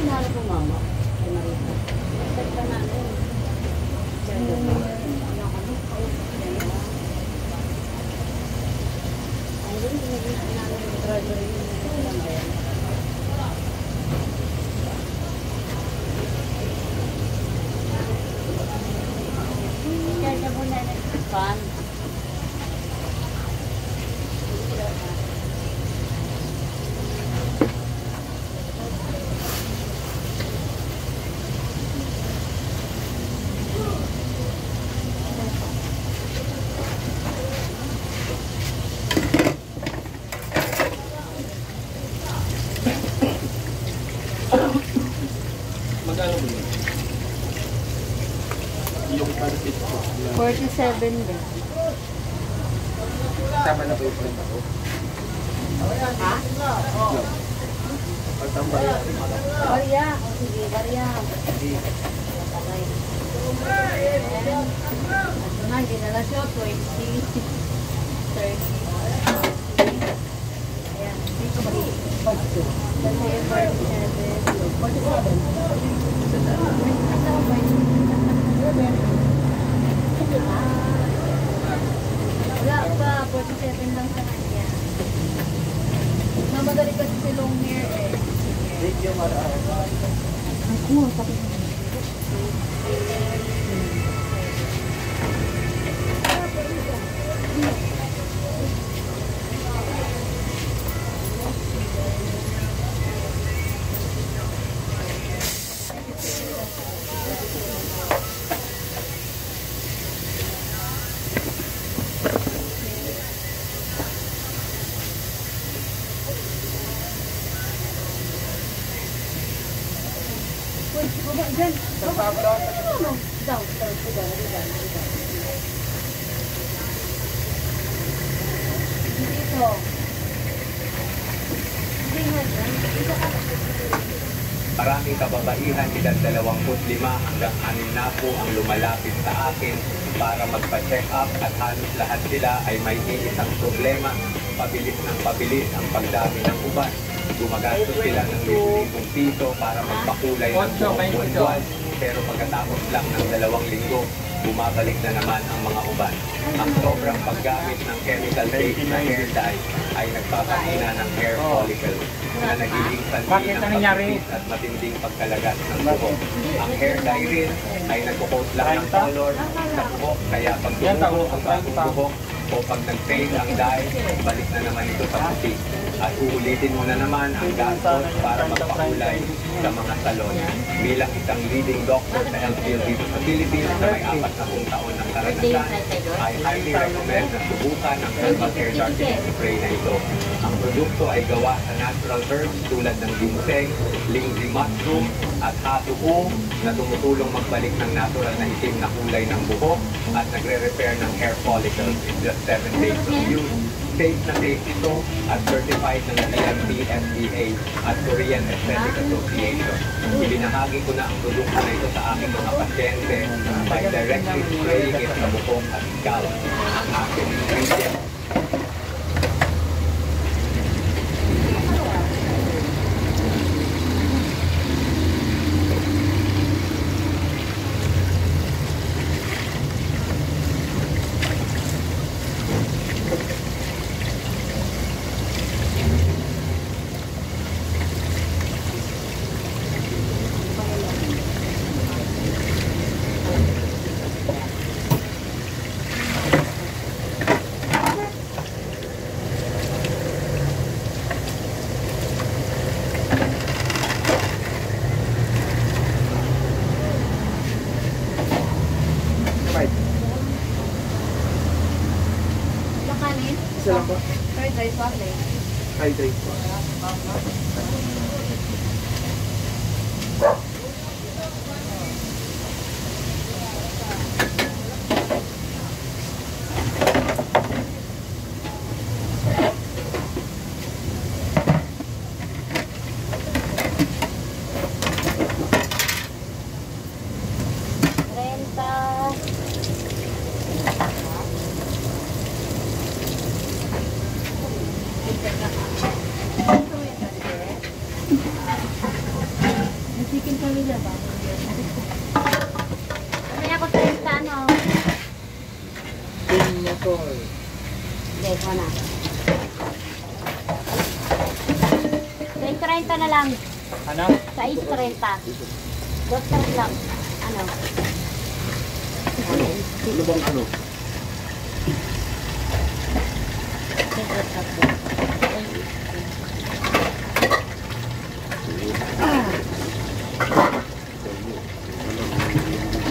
hinahanap mo, mama? Kay Marita. Masal ka namin. Ang rin, hindi namin yung driver yung lang yan. Kaya siya po na nag-fan. Magkano ba yun? Yung pansit ko. 47 din. Tama na ba yung friend ako? Ha? Pagtambay. Barya. O sige, barya. Patay. Ito na, ginala siya. 20. 30. Ayan. Dito ba? Kasi yung 47. Wala pa, 47 lang sa kanya. Mamadali kasi si long hair eh. Video maraan. Ako, sakit. Diyan. Down. Dito. Maraming kababaihan edad 25 hanggang 6 na po ang lumalapit sa akin para magpa-check up at halos lahat sila ay may iisang problema. Pabilis ng pabilis ang pagdami ng uban. Gumagastos sila ng 1,000 piso para magpakulay ng buwan-buwan. Pero pagkatapos lang ng 2 linggo, bumabalik na naman ang mga uban. Ang sobrang paggamit ng chemical-based na hair dye ay nagpapahina ng hair follicle na nagiging sanhi ng pagpipis at matinding pagkalagat ng buhok. Ang hair dye rin ay nagkukot lang ng color sa buhok, kaya pag tumubo ang bagong buhok o pag nag-fade ang dye, balik na naman ito sa puti. At uulitin mo na naman ang gastos para magpakulay sa mga salon. Bilang isang leading doctor sa LPL dito sa Philippines na may 40 taon ng karanasan, I highly recommend na subukan ang herbal hair darkening spray na ito. Ang produkto ay gawa sa natural herbs tulad ng ginseng, lingsy mushroom, at hatuo na tumutulong magbalik ng natural na itim na kulay ng buhok at nagre-repair ng hair follicles in just 7 days of use. Safe na safe ito at certified ng GMP, FDA at Korean Aesthetic Association. Ibinahagi ko na ang produkto na ito sa aking mga pasyente by directly spraying it sa buhok at scalp. Ang aking ingredient Fried rice, waffle. Hydrate po. Working pamilya ba? Kaya ako sa ano? Team motor. Hindi, ko na. 30 na lang. Ano? Sa 30. Doktor lang. Ano? Ano bang ano?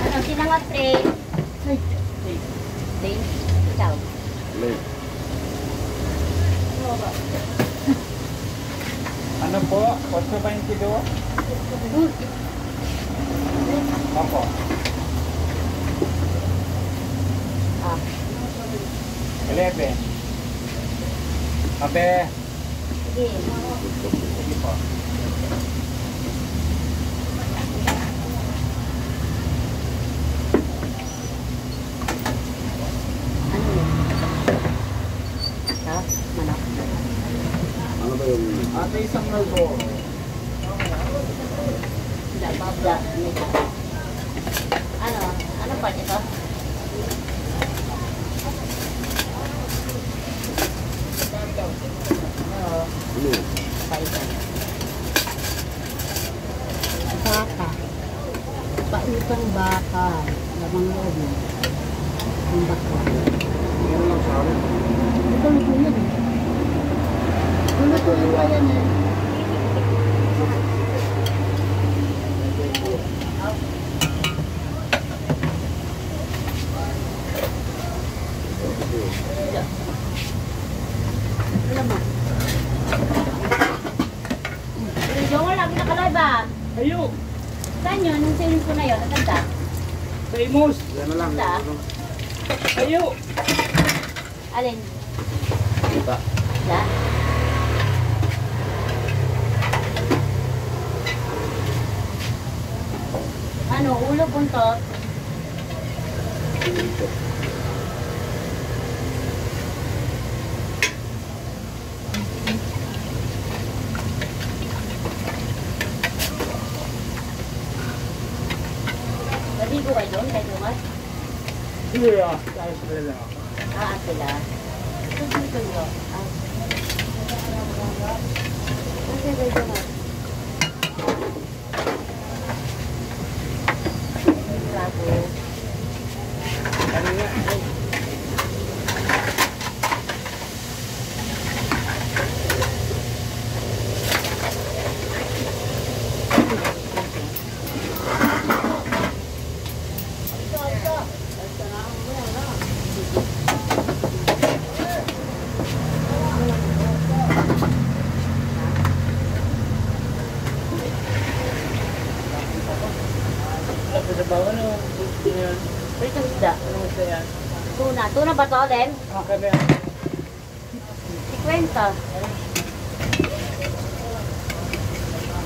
Ano, sinangat eh. Dave, ikaw. Late. Ano ba? Ano po? 8.22? Opo. Ah, 11. Kape. sige. Sige po. Ano yun? Ito, manok. Ano ba yung... Ate, isang nalbo. Babla. Ano? Ano pa ito? Oo, Ano? paisan. Baka. Pautang baka. Lamang loob mo. Yung baka. Ano lang sa akin? Ito na po yun eh. Ano po yung bayan eh? Alam mo. Yung wala, pinakalive ba? Ayo! Saan yun? Nung sales ko na yun, natanda? Famous! Yan na lang. Sa? Ano? Ayo! Alin? Kita. Da? Ano, ulo buntot? Dito. Naligo kayo doon, kahit lumas? Sige ah. Ayos na lang. Ah, sila. Ito dito nyo. Ah. Kasi kayo lumas. Bago. Ano nga? Tapos sa bawah ano? Prito isda. Ano gusto yan? Tuna. Tuna ba to, Len? Okay ba? 50.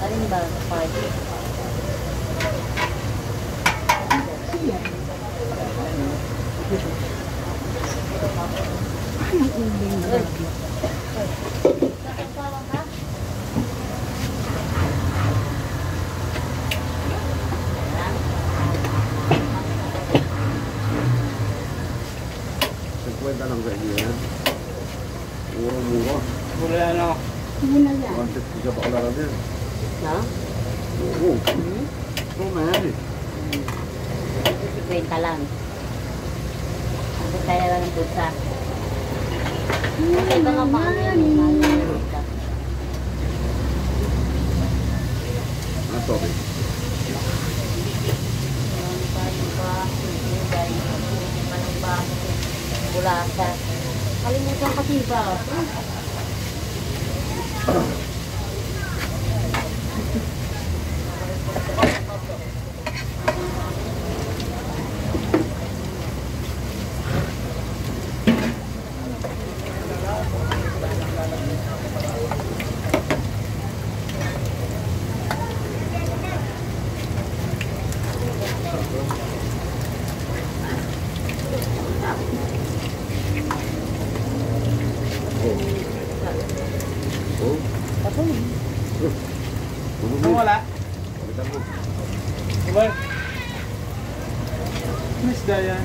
Alin ba? Party. Kwenta lang sa inyo yan. Mura-mura. Mula ano? Muna yan. 150 sa baklaran yan. No? Oo. Oo na yan eh. 50 lang. Ang kaya lang ng putsa. Ito nga pa yan. Ano to? Bulasa. Kalimutan kasi ba? Oo. Ako. Kung wala? Kita mo. Diba? Miss Dayan.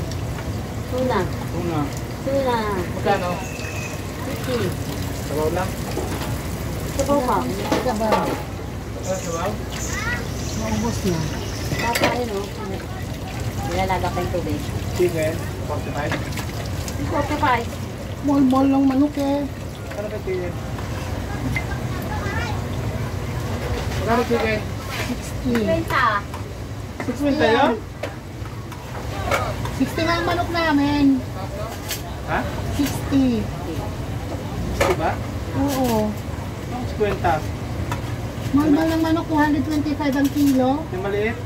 Tuna. Una. Tuna. Magkano? 50. Sabaw lang? Sabaw pa. Sabaw. Ano sabaw? Maubos na. Tapa yun o. Nilalaga pa yung tubig. Chicken. 45. 45. Mall-mall ng manok eh. Ano ba chicken? Magkano chicken? 60. 20. 60 yun? 60 nga ang manok namin. Ha? 60. Diba? Oo. 50. Mall-mall ng manok, 225 ang kilo. Yung maliit?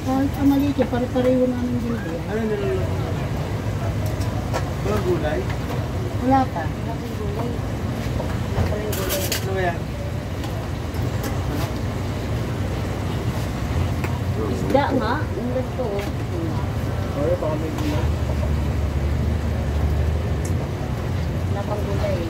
Kahit ang maliit, pare-pareho namin din. Ano yung niluluto? Walang gulay? Wala pa. Wala pa yung gulay. Wala pa yung gulay. Ano ba yan? Isda nga. Yung ganito o. Oyo, baka may gulay. Wala pang gulay.